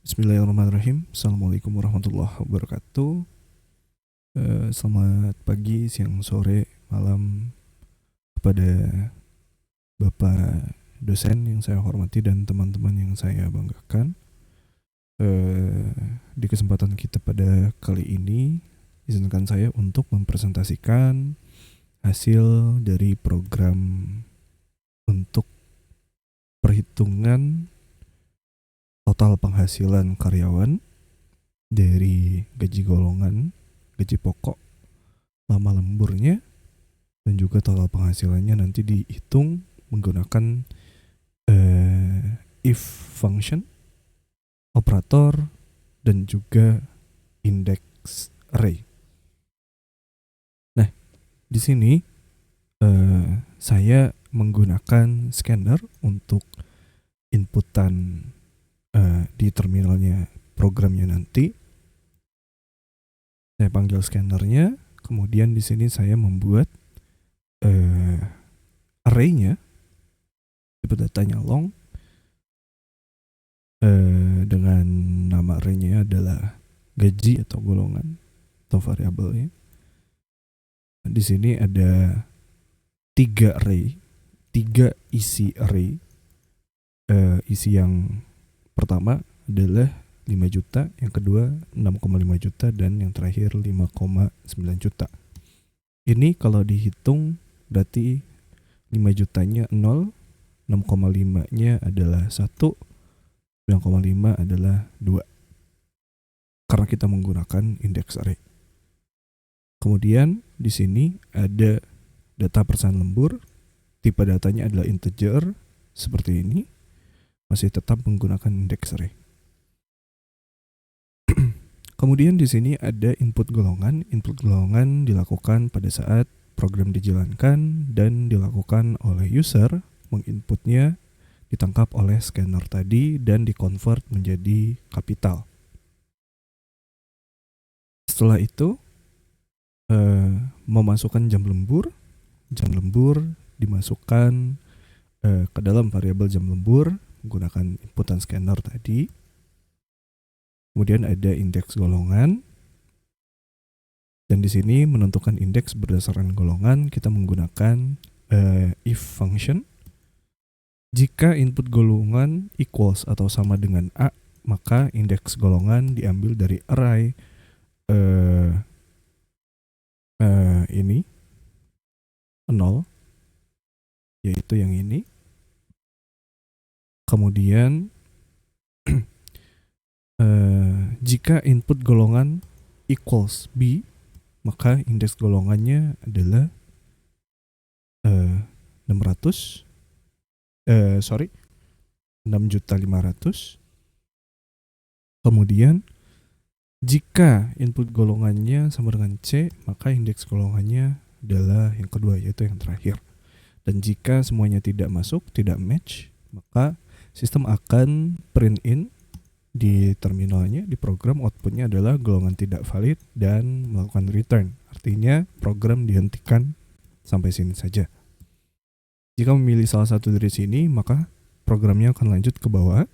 Bismillahirrahmanirrahim. Assalamualaikum warahmatullahi wabarakatuh. Selamat pagi, siang, sore, malam kepada Bapak dosen yang saya hormati dan teman-teman yang saya banggakan. Di kesempatan kita pada kali ini, izinkan saya untuk mempresentasikan hasil dari program untuk perhitungan total penghasilan karyawan dari gaji golongan, gaji pokok, lama lemburnya, dan juga total penghasilannya nanti dihitung menggunakan if function, operator, dan juga index array. Nah, di sini saya menggunakan scanner untuk inputan di terminalnya programnya nanti. Saya panggil scannernya, kemudian di sini saya membuat array-nya, tipe datanya long, dengan nama array-nya adalah gaji atau golongan atau variabelnya. Di sini ada 3 array, 3 isi array. Isi yang pertama adalah 5 juta, yang kedua 6,5 juta, dan yang terakhir 5,9 juta. Ini kalau dihitung berarti 5 jutanya 0, 6,5-nya adalah 1, 9,5 adalah 2. Karena kita menggunakan index array. Kemudian di sini ada data persen lembur, tipe datanya adalah integer seperti ini, masih tetap menggunakan index array. Kemudian di sini ada input golongan. Input golongan dilakukan pada saat program dijalankan dan dilakukan oleh user, menginputnya ditangkap oleh scanner tadi dan dikonvert menjadi kapital. Setelah itu memasukkan jam lembur dimasukkan ke dalam variabel jam lembur menggunakan inputan scanner tadi. Kemudian ada indeks golongan, dan di sini menentukan indeks berdasarkan golongan kita menggunakan if function. Jika input golongan equals atau sama dengan A, maka indeks golongan diambil dari array ini 0, yaitu yang ini. Kemudian jika input golongan equals B, maka indeks golongannya adalah 6.500.000. Kemudian jika input golongannya sama dengan C, maka indeks golongannya adalah yang kedua, yaitu yang terakhir. Dan jika semuanya tidak masuk, tidak match, maka sistem akan print in di terminalnya, di program outputnya adalah golongan tidak valid dan melakukan return. Artinya program dihentikan sampai sini saja. Jika memilih salah satu dari sini, maka programnya akan lanjut ke bawah.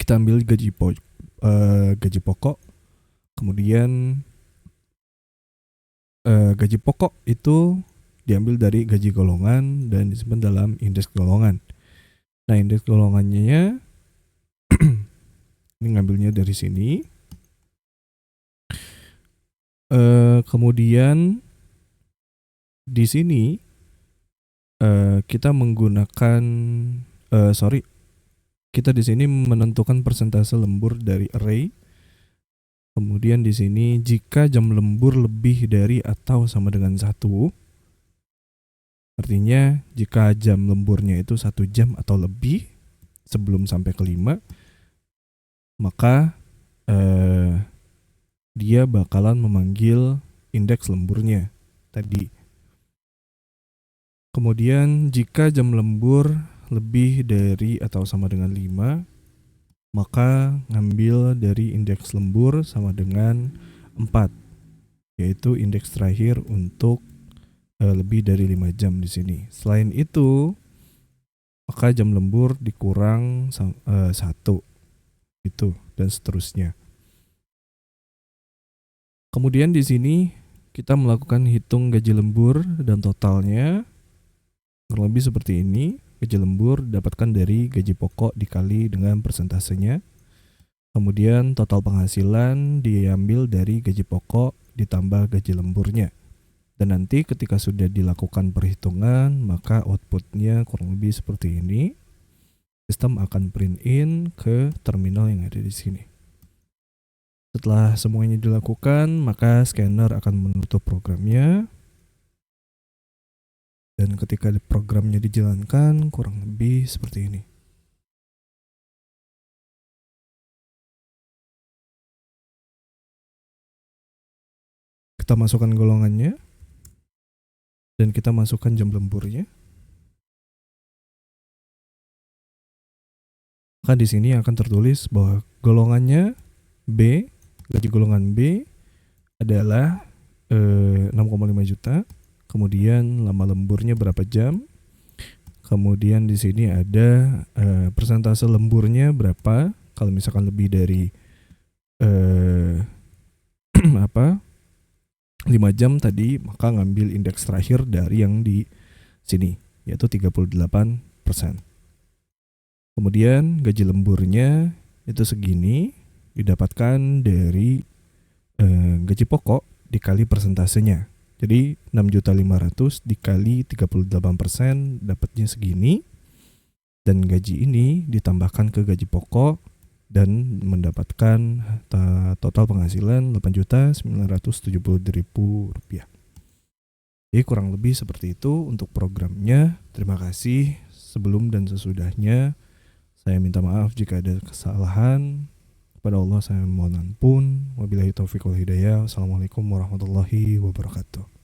Kita ambil gaji pokok, kemudian gaji pokok itu diambil dari gaji golongan dan disimpan dalam indeks golongan. Nah, indeks golongannya ini ngambilnya dari sini. Kemudian di sini kita menggunakan kita di sini menentukan persentase lembur dari array. Kemudian di sini jika jam lembur lebih dari atau sama dengan 1, artinya jika jam lemburnya itu 1 jam atau lebih sebelum sampai ke 5, maka dia bakalan memanggil indeks lemburnya tadi. Kemudian jika jam lembur lebih dari atau sama dengan 5, maka ngambil dari indeks lembur sama dengan 4, yaitu indeks terakhir untuk lebih dari 5 jam di sini. Selain itu, maka jam lembur dikurang 1 itu dan seterusnya. Kemudian di sini kita melakukan hitung gaji lembur dan totalnya kurang lebih seperti ini. Gaji lembur didapatkan dari gaji pokok dikali dengan persentasenya. Kemudian total penghasilan diambil dari gaji pokok ditambah gaji lemburnya. Dan nanti ketika sudah dilakukan perhitungan, maka outputnya kurang lebih seperti ini. Sistem akan print in ke terminal yang ada di sini. Setelah semuanya dilakukan, maka scanner akan menutup programnya. Dan ketika programnya dijalankan, kurang lebih seperti ini. Kita masukkan golongannya dan kita masukkan jam lemburnya. Maka di sini akan tertulis bahwa golongannya B, gaji golongan B adalah 6,5 juta. Kemudian lama lemburnya berapa jam. Kemudian di sini ada persentase lemburnya berapa. Kalau misalkan lebih dari 5 jam tadi, maka ngambil indeks terakhir dari yang di sini, yaitu 38%. Kemudian gaji lemburnya itu segini, didapatkan dari gaji pokok dikali persentasenya. Jadi 6.500.000 dikali 38% dapatnya segini. Dan gaji ini ditambahkan ke gaji pokok dan mendapatkan total penghasilan Rp8.970.000. Jadi kurang lebih seperti itu untuk programnya. Terima kasih. Sebelum dan sesudahnya saya minta maaf jika ada kesalahan. Kepada Allah saya mohon ampun. Wabillahi taufiq wal hidayah. Wassalamualaikum warahmatullahi wabarakatuh.